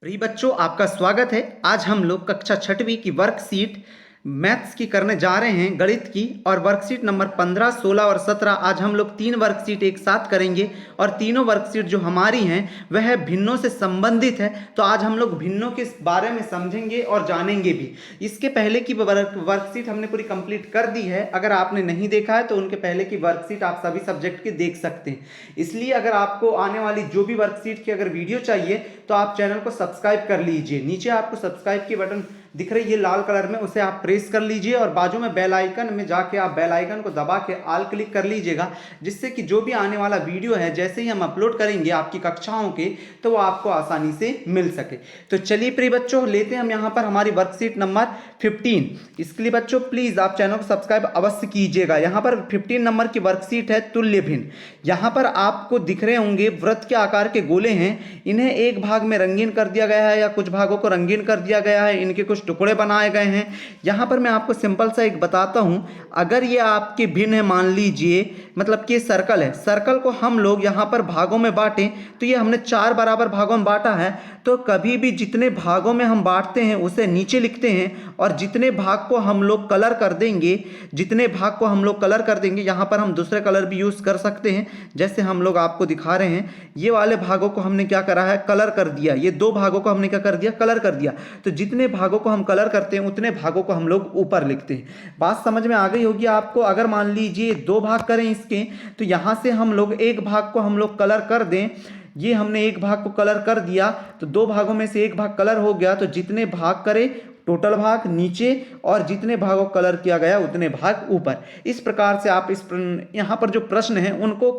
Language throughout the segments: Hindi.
प्रिय बच्चों, आपका स्वागत है। आज हम लोग कक्षा छठवीं की वर्कशीट मैथ्स की करने जा रहे हैं, गणित की। और वर्कशीट नंबर 15, 16 और 17 आज हम लोग 3 वर्कशीट एक साथ करेंगे। और तीनों वर्कशीट जो हमारी हैं वह भिन्नों से संबंधित है। तो आज हम लोग भिन्नों के बारे में समझेंगे और जानेंगे भी। इसके पहले की वर्कशीट हमने पूरी कंप्लीट कर दी है। अगर आपने नहीं देखा है तो उनके पहले की वर्कशीट आप सभी सब्जेक्ट की देख सकते हैं। इसलिए अगर आपको आने वाली जो भी वर्कशीट की अगर वीडियो चाहिए तो आप चैनल को सब्सक्राइब कर लीजिए। नीचे आपको सब्सक्राइब की बटन दिख रही है लाल कलर में, उसे आप प्रेस कर लीजिए और बाजू में बेल आइकन में जाके आप बेल आइकन को दबा के ऑल क्लिक कर लीजिएगा, जिससे कि जो भी आने वाला वीडियो है जैसे ही हम अपलोड करेंगे आपकी कक्षाओं के तो वो आपको आसानी से मिल सके। तो चलिए प्रिय बच्चों, लेते हैं हम यहाँ पर हमारी वर्कशीट नंबर 15। इसके लिए बच्चों प्लीज आप चैनल को सब्सक्राइब अवश्य कीजिएगा। यहाँ पर 15 नंबर की वर्कशीट है तुल्य भिन्न। यहाँ पर आपको दिख रहे होंगे वृत्त के आकार के गोले हैं, इन्हें एक भाग में रंगीन कर दिया गया है या कुछ भागों को रंगीन कर दिया गया है, इनके कुछ टुकड़े बनाए गए हैं। यहाँ पर मैं आपको सिंपल सा एक बताता हूँ। अगर ये आपके भिन्न है, मान लीजिए मतलब कि सर्कल है, सर्कल को हम लोग यहाँ पर भागों में बांटें तो ये हमने 4 बराबर भागों में बांटा है। तो कभी भी जितने भागों में हम बांटते हैं उसे नीचे लिखते हैं और जितने भाग को हम लोग कलर कर देंगे, जितने भाग को हम लोग कलर कर देंगे, यहाँ पर हम दूसरे कलर भी यूज़ कर सकते हैं जैसे हम लोग आपको दिखा रहे हैं। ये वाले भागों को हमने क्या करा है, कलर कर दिया। ये 2 भागों को हमने क्या कर दिया, कलर कर दिया। तो जितने भागों को हम कलर करते हैं उतने भागों को हम लोग ऊपर लिखते हैं। बात समझ में आ गई होगी आपको। अगर मान लीजिए 2 भाग करें इसके, तो यहाँ से हम लोग एक भाग को हम लोग कलर कर दें। ये हमने एक भाग को कलर कर दिया तो 2 भागों में से एक भाग कलर हो गया। तो जितने भाग करे टोटल भाग नीचे और जितने भागों को कलर किया गया उतने भाग ऊपर। इस प्रकार से आप यहाँ पर जो प्रश्न है उनको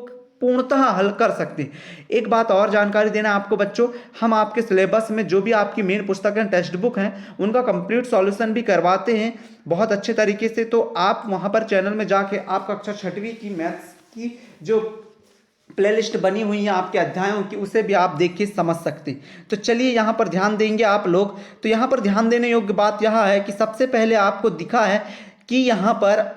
पूर्णतः हल कर सकते हैं। एक बात और जानकारी देना आपको बच्चों, हम आपके सिलेबस में जो भी आपकी मेन पुस्तक है, टेक्स्ट बुक हैं, उनका कंप्लीट सॉल्यूशन भी करवाते हैं बहुत अच्छे तरीके से। तो आप वहाँ पर चैनल में जाके आप कक्षा छठवीं की मैथ्स की जो प्लेलिस्ट बनी हुई है आपके अध्यायों की, उसे भी आप देख के समझ सकते हैं। तो चलिए यहाँ पर ध्यान देंगे आप लोग। तो यहाँ पर ध्यान देने योग्य बात यह है कि सबसे पहले आपको दिखा है कि यहाँ पर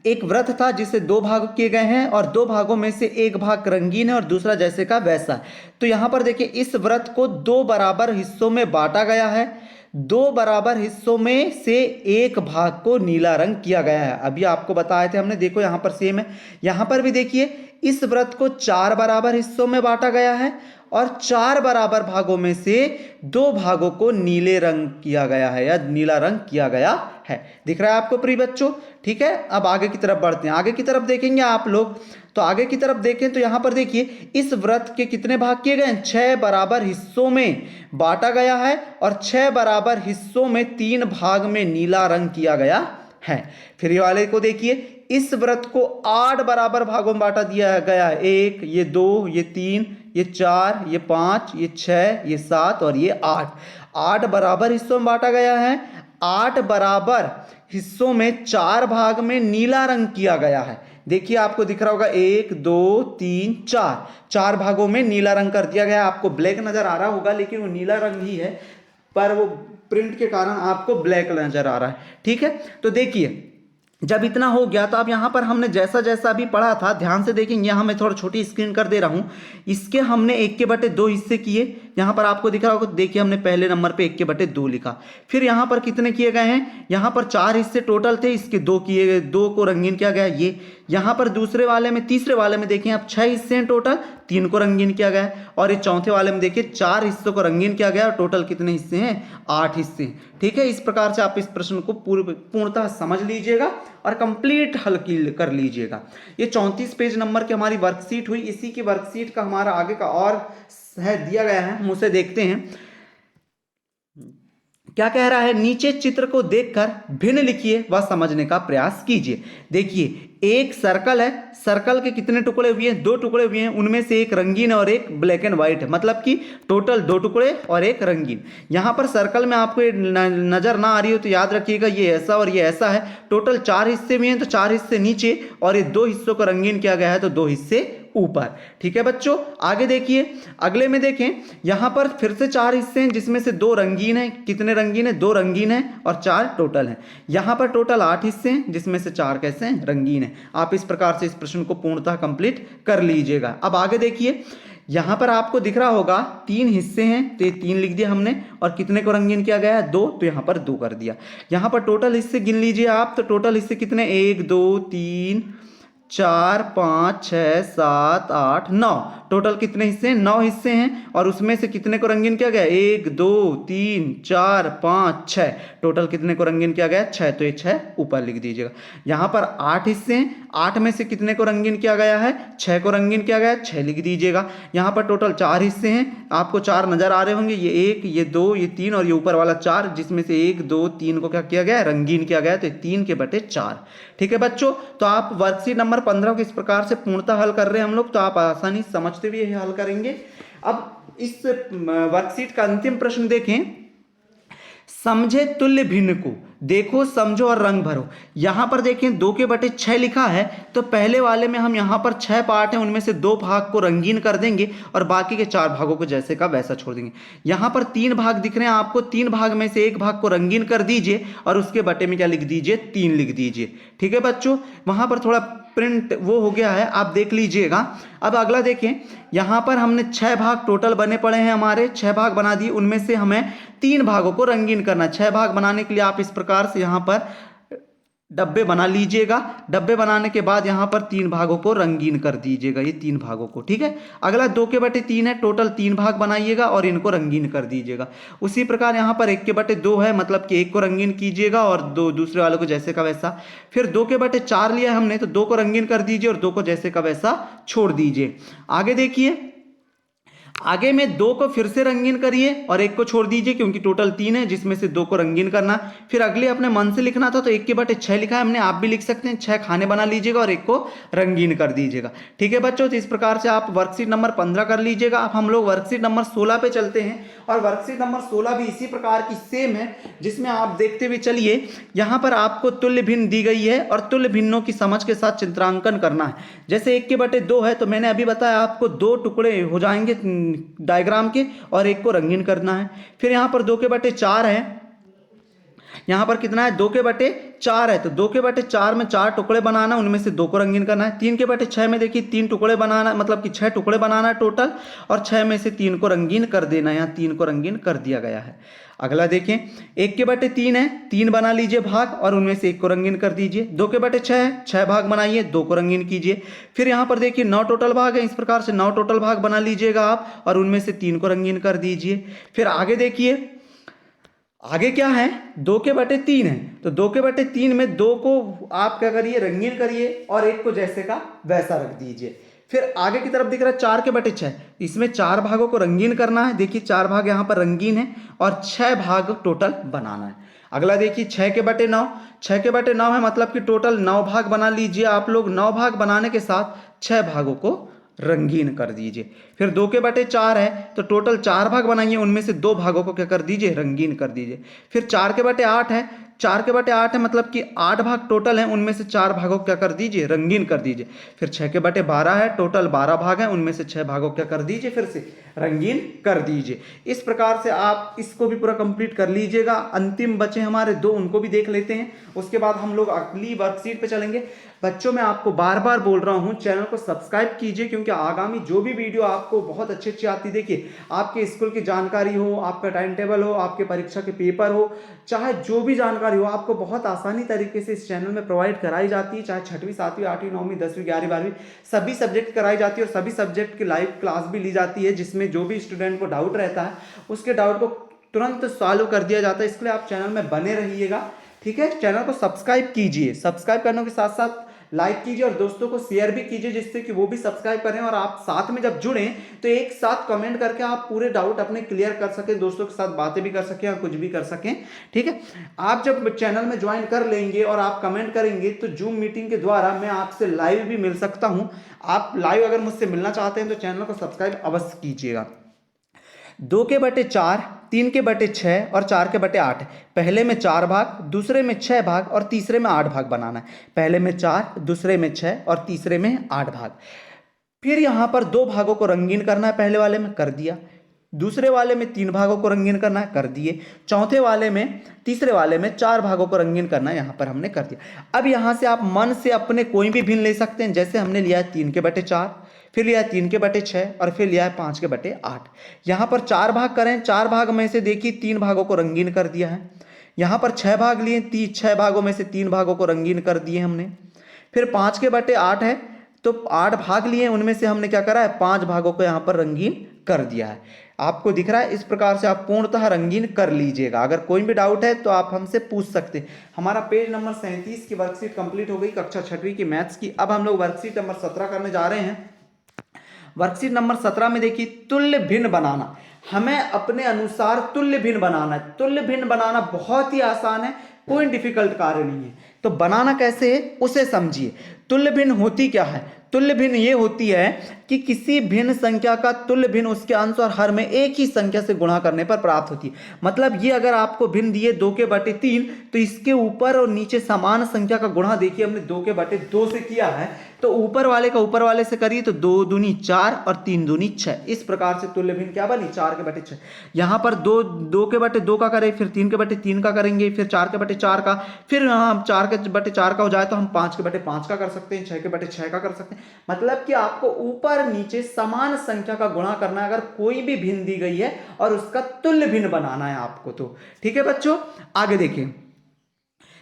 एक वृत्त था जिसे 2 भाग किए गए हैं और 2 भागों में से एक भाग रंगीन है और दूसरा जैसे का वैसा। तो यहाँ पर देखिए इस वृत्त को 2 बराबर हिस्सों में बांटा गया है। 2 बराबर हिस्सों में से एक भाग को नीला रंग किया गया है। अभी आपको बताए थे हमने, देखो यहाँ पर सेम है। यहाँ पर भी देखिए इस वृत्त को 4 बराबर हिस्सों में बांटा गया है और 4 बराबर भागों में से 2 भागों को नीले रंग किया गया है या नीला रंग किया गया है। दिख रहा है आपको प्रिय बच्चों? ठीक है, अब आगे की तरफ बढ़ते हैं। आगे की तरफ देखेंगे आप लोग। तो आगे की तरफ देखें तो यहाँ पर देखिए इस वृत्त के कितने भाग किए गए हैं, 6 बराबर हिस्सों में बांटा गया है और 6 बराबर हिस्सों में 3 भाग में नीला रंग किया गया है। फिर ये वाले को देखिए, इस वृत्त को 8 बराबर भागों में बांटा दिया गया है। 1, ये 2, ये 3, ये 4, ये 5, ये 6, ये 7 और ये 8। 8 बराबर हिस्सों में बांटा गया है। 8 बराबर हिस्सों में 4 भाग में नीला रंग किया गया है। देखिए आपको दिख रहा होगा 1, 2, 3, 4 भागों में नीला रंग कर दिया गया है। आपको ब्लैक नजर आ रहा होगा लेकिन वो नीला रंग ही है, पर वो प्रिंट के कारण आपको ब्लैक नजर आ रहा है। ठीक है, तो देखिए जब इतना हो गया तो अब यहाँ पर हमने जैसा जैसा अभी पढ़ा था ध्यान से देखेंगे। यहाँ मैं थोड़ा छोटी स्क्रीन कर दे रहा हूँ। इसके हमने 1/2 हिस्से किए। यहाँ पर आपको दिख रहा होगा, देखिए हमने पहले नंबर पे 1/2 लिखा। फिर यहाँ पर कितने किए गए हैं, यहाँ पर 4 हिस्से टोटल थे, इसके 2 किए गए, 2 को रंगीन किया गया। ये यहाँ पर दूसरे वाले में, तीसरे वाले में देखिए अब 6 हिस्से हैं टोटल, 3 को रंगीन किया गया। और ये चौथे वाले में देखिए 4 हिस्सों को रंगीन किया गया और टोटल कितने हिस्से हैं, 8 हिस्से। ठीक है, इस प्रकार से आप इस प्रश्न को पूर्णतः समझ लीजिएगा और कंप्लीट हल कर लीजिएगा। ये 34 पेज नंबर की हमारी वर्कशीट हुई। इसी की वर्कशीट का हमारा आगे का और है दिया गया है, हम उसे देखते हैं क्या कह रहा है। नीचे चित्र को देखकर भिन्न लिखिए व समझने का प्रयास कीजिए। देखिए एक सर्कल है, सर्कल के कितने टुकड़े हुए हैं, 2 टुकड़े हुए हैं। उनमें से एक रंगीन और एक ब्लैक एंड व्हाइट है, मतलब कि टोटल 2 टुकड़े और एक रंगीन। यहाँ पर सर्कल में आपको नजर ना आ रही हो तो याद रखिएगा ये ऐसा और ये ऐसा है। टोटल 4 हिस्से भी हैं तो 4 हिस्से नीचे और ये 2 हिस्सों को रंगीन किया गया है तो 2 हिस्से ऊपर। ठीक है बच्चों, आगे देखिए, अगले में देखें। यहाँ पर फिर से 4 हिस्से हैं जिसमें से 2 रंगीन हैं। कितने रंगीन हैं, 2 रंगीन हैं और 4 टोटल हैं। यहाँ पर टोटल 8 हिस्से हैं जिसमें से 4 कैसे हैं, रंगीन हैं। आप इस प्रकार से इस प्रश्न को पूर्णतः कंप्लीट कर लीजिएगा। अब आगे देखिए, यहाँ पर आपको दिख रहा होगा 3 हिस्से हैं, तो ये 3 लिख दिया हमने, और कितने को रंगीन किया गया है 2, तो यहाँ पर 2 कर दिया। यहाँ पर टोटल हिस्से गिन लीजिए आप, तो टोटल हिस्से कितने, 1 2 3 4 5 6 7 8 9, टोटल कितने हिस्से हैं, 9 हिस्से हैं। और उसमें से कितने को रंगीन किया गया, 1 2 3 4 5 6, टोटल कितने को रंगीन किया गया, 6, तो ये 6 ऊपर लिख दीजिएगा। यहाँ पर 8 हिस्से हैं, 8 में से कितने को रंगीन किया गया है, 6 को रंगीन किया गया है, 6 लिख दीजिएगा। यहाँ पर टोटल 4 हिस्से हैं, आपको 4 नजर आ रहे होंगे, ये 1 ये 2 ये 3 और ये ऊपर वाला 4, जिसमें से 1 2 3 को क्या किया गया है, रंगीन किया गया है, तो 3/4। ठीक है बच्चों, तो आप वर्कशीट नंबर 15 को इस प्रकार से पूर्णतः हल कर रहे हैं हम लोग, तो आप आसानी से समझते हुए हल करेंगे। अब इस वर्कशीट का अंतिम प्रश्न देखें, समझे तुल्य भिन्न को, देखो समझो और रंग भरो। यहां पर देखें 2/6 लिखा है, तो पहले वाले में हम यहां पर 6 पार्ट हैं, उनमें से 2 भाग को रंगीन कर देंगे और बाकी के 4 भागों को जैसे का वैसा छोड़ देंगे। यहां पर 3 भाग दिख रहे हैं आपको, 3 भाग में से 1 भाग को रंगीन कर दीजिए और उसके बटे में क्या लिख दीजिए, 3 लिख दीजिए। ठीक है बच्चों, वहां पर थोड़ा प्रिंट वो हो गया है, आप देख लीजिएगा। अब अगला देखें, यहां पर हमने 6 भाग टोटल बने पड़े हैं, हमारे 6 भाग बना दिए, उनमें से हमें 3 भागों को रंगीन करना। 6 भाग बनाने के लिए आप इस प्रकार से यहां पर डब्बे बना लीजिएगा। डब्बे बनाने के बाद यहां पर 3 भागों को रंगीन कर दीजिएगा, ये 3 भागों को। ठीक है, अगला 2/3 है, टोटल 3 भाग बनाइएगा और इनको रंगीन कर दीजिएगा। उसी प्रकार यहां पर 1/2 है, मतलब कि 1 को रंगीन कीजिएगा और दूसरे वाले को जैसे का वैसा। फिर 2/4 लिया हमने, तो 2 को रंगीन कर दीजिए और 2 को जैसे का वैसा छोड़ दीजिए। आगे देखिए, आगे में 2 को फिर से रंगीन करिए और 1 को छोड़ दीजिए, क्योंकि टोटल 3 है जिसमें से 2 को रंगीन करना। फिर अगले अपने मन से लिखना था, तो 1/6 लिखा है हमने, आप भी लिख सकते हैं। 6 खाने बना लीजिएगा और 1 को रंगीन कर दीजिएगा। ठीक है बच्चों, तो इस प्रकार से आप वर्कशीट नंबर 15 कर लीजिएगा। अब हम लोग वर्कशीट नंबर 16 पे चलते हैं, और वर्कशीट नंबर 16 भी इसी प्रकार की सेम है, जिसमें आप देखते हुए चलिए। यहाँ पर आपको तुल्य भिन्न दी गई है और तुल्य भिन्नों की समझ के साथ चित्रांकन करना है। जैसे 1/2 है, तो मैंने अभी बताया आपको 2 टुकड़े हो जाएंगे डायग्राम के और 1 को रंगीन करना है। फिर यहाँ पर 2/4 है, यहाँ पर कितना है, 2/4 है, तो 2/4 में 4 टुकड़े बनाना, उनमें से 2 को रंगीन करना है। 3/6 में देखिए 3 टुकड़े बनाना, मतलब कि 6 टुकड़े बनाना है टोटल, और 6 में से 3 को रंगीन कर देना है। यहाँ 3 को रंगीन कर दिया गया है। अगला देखें, 1/3 है, 3 बना लीजिए भाग और उनमें से 1 को रंगीन कर दीजिए। 2/6 है, 6 भाग बनाइए, 2 को रंगीन कीजिए। फिर यहाँ पर देखिए 9 टोटल भाग है, इस प्रकार से 9 टोटल भाग बना लीजिएगा आप और उनमें से 3 को रंगीन कर दीजिए। फिर आगे देखिए, आगे क्या है, 2/3 है, तो 2/3 में 2 को आप क्या करिए, रंगीन करिए और 1 को जैसे का वैसा रख दीजिए। फिर आगे की तरफ दिख रहा है 4/6, इसमें 4 भागों को रंगीन करना है। देखिए 4 भाग यहाँ पर रंगीन है और 6 भाग टोटल बनाना है। अगला देखिए 6/9, 6/9 है, मतलब कि टोटल 9 भाग बना लीजिए आप लोग। 9 भाग बनाने के साथ 6 भागों को रंगीन कर दीजिए। फिर 2/4 है, तो टोटल 4 भाग बनाइए, उनमें से 2 भागों को क्या कर दीजिए, रंगीन कर दीजिए। फिर 4/8 है, 4/8 है, मतलब कि 8 भाग टोटल हैं, उनमें से 4 भागों को क्या कर दीजिए, रंगीन कर दीजिए। फिर 6/12 है, टोटल 12 भाग हैं, उनमें से 6 भागों को क्या कर दीजिए, फिर से रंगीन कर दीजिए। इस प्रकार से आप इसको भी पूरा कंप्लीट कर लीजिएगा। अंतिम बचे हमारे 2, उनको भी देख लेते हैं, उसके बाद हम लोग अगली वर्कशीट पे चलेंगे। बच्चों, मैं आपको बार बार बोल रहा हूं, चैनल को सब्सक्राइब कीजिए, क्योंकि आगामी जो भी वीडियो आपको बहुत अच्छी अच्छी आती, देखिए आपके स्कूल की जानकारी हो, आपका टाइम टेबल हो, आपके परीक्षा के पेपर हो, चाहे जो भी जानकारी हो, आपको बहुत आसानी तरीके से इस चैनल में प्रोवाइड कराई जाती है। चाहे 6वीं 7वीं 8वीं 9वीं 10वीं 11वीं 12वीं सभी सब्जेक्ट कराई जाती है और सभी सब्जेक्ट की लाइव क्लास भी ली जाती है, जिसमें जो भी स्टूडेंट को डाउट रहता है उसके डाउट को तुरंत सॉल्व कर दिया जाता है। इसके लिए आप चैनल में बने रहिएगा। ठीक है, चैनल को सब्सक्राइब कीजिए, सब्सक्राइब करने के साथ साथ लाइक कीजिए और दोस्तों को शेयर भी कीजिए, जिससे कि वो भी सब्सक्राइब करें और आप साथ में जब जुड़ें तो एक साथ कमेंट करके आप पूरे डाउट अपने क्लियर कर सकें, दोस्तों के साथ बातें भी कर सकें और कुछ भी कर सकें। ठीक है, आप जब चैनल में ज्वाइन कर लेंगे और आप कमेंट करेंगे तो जूम मीटिंग के द्वारा मैं आपसे लाइव भी मिल सकता हूं। आप लाइव अगर मुझसे मिलना चाहते हैं तो चैनल को सब्सक्राइब अवश्य कीजिएगा। 2/4, 3/6 और 4/8 है। पहले में 4 भाग, दूसरे में 6 भाग और तीसरे में 8 भाग बनाना है। पहले में 4, दूसरे में 6 और तीसरे में 8 भाग। फिर यहाँ पर 2 भागों को रंगीन करना है, पहले वाले में कर दिया। दूसरे वाले में 3 भागों को रंगीन करना है, कर दिए। चौथे वाले में, तीसरे वाले में 4 भागों को रंगीन करना है, यहाँ पर हमने कर दिया। अब यहाँ से आप मन से अपने कोई भी भिन्न ले सकते हैं, जैसे हमने लिया है 3/4, फिर लिया है 3/6 और फिर लिया है 5/8। यहाँ पर 4 भाग करें, 4 भाग में से देखिए 3 भागों को रंगीन कर दिया है। यहाँ पर 6 भाग लिए, 6 भागों में से 3 भागों को रंगीन कर दिए हमने। फिर 5/8 है तो 8 भाग लिए, उनमें से हमने क्या करा है 5 भागों को यहाँ पर रंगीन कर दिया है। आपको दिख रहा है, इस प्रकार से आप पूर्णतः रंगीन कर लीजिएगा। अगर कोई भी डाउट है तो आप हमसे पूछ सकते हैं। हमारा पेज नंबर 37 की वर्कशीट कंप्लीट हो गई कक्षा 6वीं की मैथ्स की। अब हम लोग वर्कशीट नंबर 17 करने जा रहे हैं। वर्कशीट नंबर 17 में देखिए तुल्य भिन्न बनाना। हमें अपने अनुसार तुल्य भिन्न बनाना है। तुल्य भिन्न बनाना बहुत ही आसान है, कोई डिफिकल्ट कार्य नहीं है। तो बनाना कैसे है उसे समझिए। तुल्य भिन्न होती क्या है? तुल्य भिन्न ये होती है कि किसी भिन्न संख्या का तुल्य भिन्न उसके अंश और हर में एक ही संख्या से गुणा करने पर प्राप्त होती है। मतलब ये अगर आपको भिन्न दिए 2/3 तो इसके ऊपर और नीचे समान संख्या का गुणा देखिए हमने 2/2 से किया है, तो ऊपर वाले का ऊपर वाले से करिए तो 2 दूनी 4 और 3 दूनी 6। इस प्रकार से तुल्य भिन्न क्या बनी 4/6। यहाँ पर 2/2 का करें, फिर 3/3 का करेंगे, फिर 4/4 का, फिर हम 4/4 का हो जाए तो हम 5/5 का कर सकते हैं, 6/6 का कर सकते हैं। मतलब कि आपको ऊपर नीचे समान संख्या का गुणा करना है अगर कोई भी भिन्न दी गई है और उसका तुल्य भिन्न बनाना है आपको। तो ठीक है बच्चों, आगे देखिए।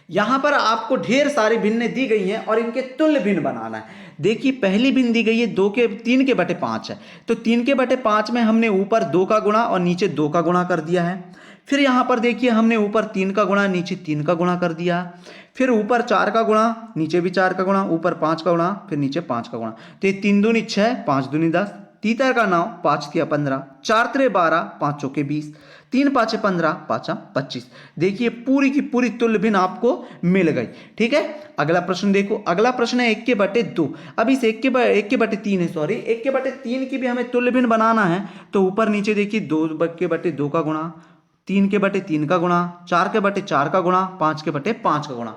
यहां पर आपको ढेर सारी भिन्नें दी गई हैं और इनके तुल्य भिन्न बनाना है। देखिए पहली भिन्न दी गई है 3/5 है, तो 3/5 में हमने ऊपर 2 का गुणा और नीचे 2 का गुणा कर दिया है। फिर यहां पर देखिए हमने ऊपर 3 का गुणा नीचे 3 का गुणा कर दिया। फिर ऊपर 4 का गुणा नीचे भी 4 का गुणा, ऊपर 5 का गुणा फिर नीचे 5 का गुणा। तो ये 3 दूनी 6, 5 दूनी 10, तीतर का 9, 5 तिया 15, 4 त्रे 12, 5 चौके 20, 3 5 15, 5 25। देखिए पूरी की पूरी तुल्य भिन्न आपको मिल गई। ठीक है, अगला प्रश्न देखो। अगला प्रश्न है 1/2। अब इस 1/3 है, सॉरी 1/3 की भी हमें तुल्य भिन्न बनाना है। तो ऊपर नीचे देखिए 2/2 का गुणा, 3/3 का गुणा, 4/4 का गुणा, 5/5 का गुणा।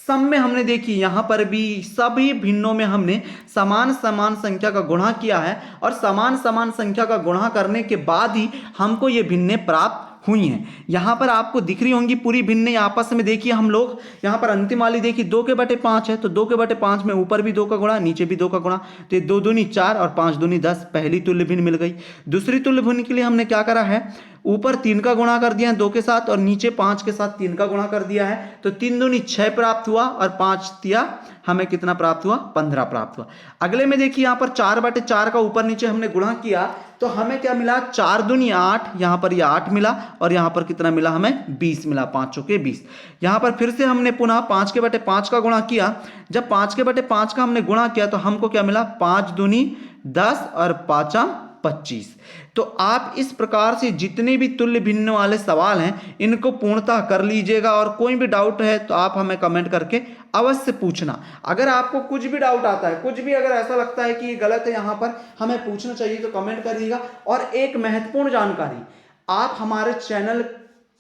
सब में हमने देखी यहां पर भी सभी भिन्नों में हमने समान समान संख्या का गुणा किया है और समान समान संख्या का गुणा करने के बाद ही हमको ये भिन्नें प्राप्त हुई हैं। यहां पर आपको दिख रही होंगी पूरी भिन्नें आपस में। देखिए हम लोग यहां पर अंतिम वाली देखिए 2/5 है, तो 2/5 में ऊपर भी 2 का गुणा नीचे भी 2 का गुणा, तो 2 दूनी 4 और 5 दूनी 10। पहली तुल्य भिन्न मिल गई। दूसरी तुल्य भिन्न के लिए हमने क्या करा है, ऊपर 3 का गुणा कर दिया है 2 के साथ और नीचे 5 के साथ 3 का गुणा कर दिया है, तो 3 दूनी 6 प्राप्त हुआ और 5 तिया हमें कितना प्राप्त हुआ 15 प्राप्त हुआ। अगले में देखिए यहां पर 4/4 का ऊपर नीचे हमने गुणा किया तो हमें क्या मिला 4 दूनी 8, यहां पर यह 8 मिला और यहां पर कितना मिला हमें 20 मिला, 5 चौके 20। यहां पर फिर से हमने पुनः 5/5 का गुणा किया। जब 5/5 का हमने गुणा किया तो हमको क्या मिला 5 दूनी 10 और 5 25। तो आप इस प्रकार से जितने भी तुल्य भिन्न वाले सवाल हैं इनको पूर्णतः कर लीजिएगा और कोई भी डाउट है तो आप हमें कमेंट करके अवश्य पूछना। अगर आपको कुछ भी डाउट आता है, कुछ भी अगर ऐसा लगता है कि ये गलत है यहाँ पर हमें पूछना चाहिए तो कमेंट करिएगा। और एक महत्वपूर्ण जानकारी, आप हमारे चैनल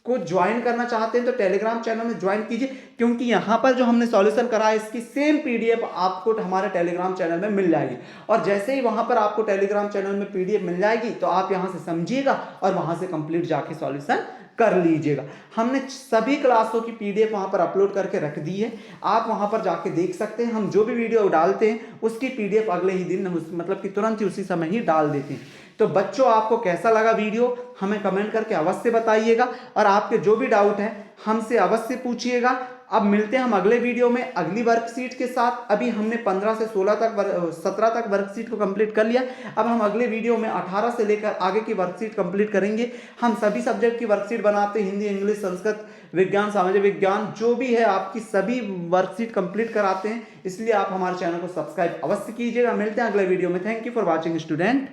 को ज्वाइन करना चाहते हैं तो टेलीग्राम चैनल में ज्वाइन कीजिए, क्योंकि यहाँ पर जो हमने सॉल्यूशन करा है इसकी सेम पीडीएफ आपको हमारे टेलीग्राम चैनल में मिल जाएगी। और जैसे ही वहाँ पर आपको टेलीग्राम चैनल में पीडीएफ मिल जाएगी तो आप यहाँ से समझिएगा और वहाँ से कंप्लीट जाके सॉल्यूशन कर लीजिएगा। हमने सभी क्लासों की पीडीएफ वहाँ पर अपलोड करके रख दी है, आप वहाँ पर जाके देख सकते हैं। हम जो भी वीडियो डालते हैं उसकी पीडीएफ अगले ही दिन मतलब कि तुरंत ही उसी समय ही डाल देते हैं। तो बच्चों आपको कैसा लगा वीडियो हमें कमेंट करके अवश्य बताइएगा और आपके जो भी डाउट है हमसे अवश्य पूछिएगा। अब मिलते हैं हम अगले वीडियो में अगली वर्कशीट के साथ। अभी हमने 15 से 17 तक वर्कशीट को कंप्लीट कर लिया। अब हम अगले वीडियो में 18 से लेकर आगे की वर्कशीट कंप्लीट करेंगे। हम सभी सब्जेक्ट की वर्कशीट बनाते हैं, हिंदी, इंग्लिश, संस्कृत, विज्ञान, सामाजिक विज्ञान, जो भी है आपकी सभी वर्कशीट कंप्लीट कराते हैं। इसलिए आप हमारे चैनल को सब्सक्राइब अवश्य कीजिएगा। मिलते हैं अगले वीडियो में। Thank you for watching student.